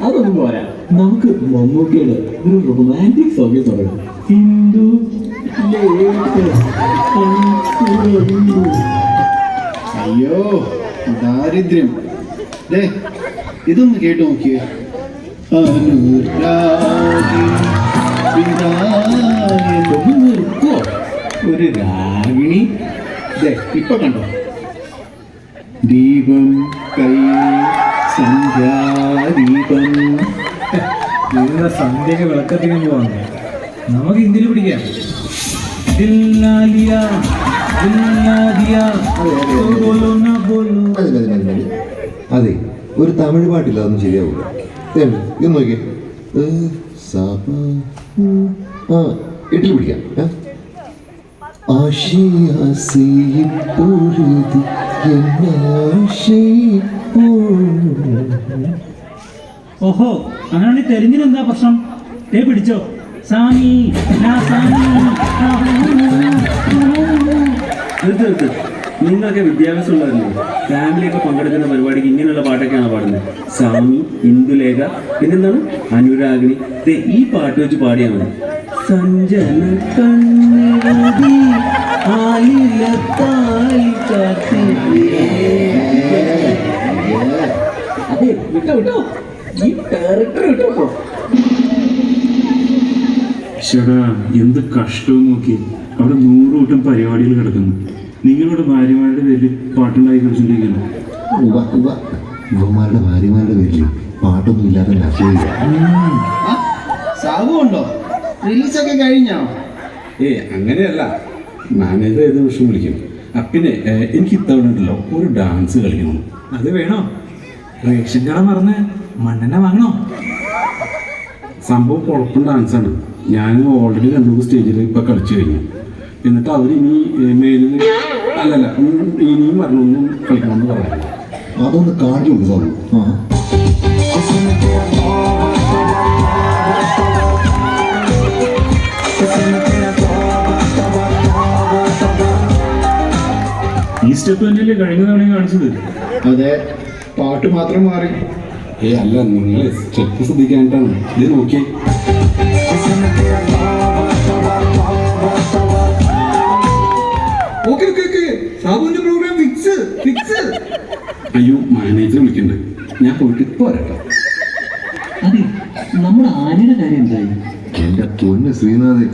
അതൊന്നും പോരാ, നമുക്ക് മമ്മൂക്കയുടെ ഒരു റൊമാൻറ്റിക് സോങ്ങിൽ തുടങ്ങാം. ഹിന്ദു അയ്യോ ദാരിദ്ര്യം. ഇതൊന്ന് കേട്ടു നോക്കിയേ. നിർത്തോ ഒരു രാഗിണി. ഇപ്പൊ കണ്ടോ, ദീപം കൈ സന്ധ്യാദീപം. ഇതിനുള്ള സന്ധ്യക്ക് വിളക്കത്തിന് പോവാണ്. നമുക്ക് ഹിന്ദിയിൽ പിടിക്കാം. അതെ, ഒരു തമിഴ് പാട്ടില്ല, അതൊന്നും ശരിയാവില്ല. ഇത് നോക്കിയേ, എട്ടിൽ പിടിക്കാം. ഓഹോ, അങ്ങനെ തെരഞ്ഞിനെന്താ പ്രശ്നം? പിടിച്ചോ സാമി. നിങ്ങളൊക്കെ വിദ്യാഭ്യാസമുള്ളവരല്ലേ? ഫാമിലിയൊക്കെ പങ്കെടുക്കുന്ന പരിപാടിക്ക് ഇങ്ങനെയുള്ള പാട്ടൊക്കെയാണ് പാടുന്നത്. സ്വാമി, ഇന്ദുലേഖ, പിന്നെന്താണ് അനുരാഗിണി. ഈ പാട്ട് വെച്ച് പാടിയാൽ മതി. സഞ്ജന കണ്ണി അതെ, വിട്ടോ വിട്ടോ, ഈ ഡയറക്ടർ വിട്ടോ. ചേട്ടാ, എന്ത് കഷ്ടവും നോക്കി. അവിടെ 100 കൂട്ടം പരിപാടികൾ കിടക്കുന്നു. നിങ്ങളുടെ ഭാര്യമാരുടെ പേരിൽ പാട്ടുണ്ടാക്കി കളിച്ചോണ്ടിരിക്കുന്നു. യുവമാരുടെ ഭാര്യമാരുടെ പേരിൽ പാട്ടൊന്നും ഇല്ലാതെ സാഗുണ്ടോ? റിലീസൊക്കെ കഴിഞ്ഞോ? അങ്ങനെയല്ല, മാനേജർ ഏത് നിമിഷം വിളിക്കും. പിന്നെ എനിക്ക് ഇത്തവണ ഉണ്ടല്ലോ ഒരു ഡാൻസ് കളിക്കണം. അത് വേണോ? റേഷൻ കട മറന്ന് മണ്ണെണ്ണ വാങ്ങണോ? സംഭവം കുഴപ്പം ഡാൻസാണ്. ഞാൻ ഓൾറെഡി 2 സ്റ്റേജിൽ ഇപ്പം കളിച്ചു കഴിഞ്ഞു. എന്നിട്ട് അവരിനി മേലിൽ അല്ലല്ല ഇനിയും വരണമെന്നും കളിക്കണമെന്ന് പറയാം. അതൊന്ന് കാണിച്ചു കൊടുക്കും. ഈ സ്റ്റെപ്പ് തന്നെയല്ലേ കഴിഞ്ഞ തവണ കാണിച്ചത്? അതെ, പാട്ട് മാത്രം മാറി. അല്ല, നിങ്ങൾ സ്റ്റെപ്പ് ശ്രദ്ധിക്കാനായിട്ടാണ്. ഇത് നോക്കിയേ. സാബുവിന്റെ പ്രോഗ്രാം ഫിക്സ്. അയ്യോ, മാനേജർ വിളിക്കണ്ട്. ഞാൻ പോയിട്ട് ഇപ്പൊ വരട്ടെ. അതെ, നമ്മുടെ ആനയുടെ കാര്യം എന്തായി? എന്റെ പൊന്ന് ശ്രീനാഥ്,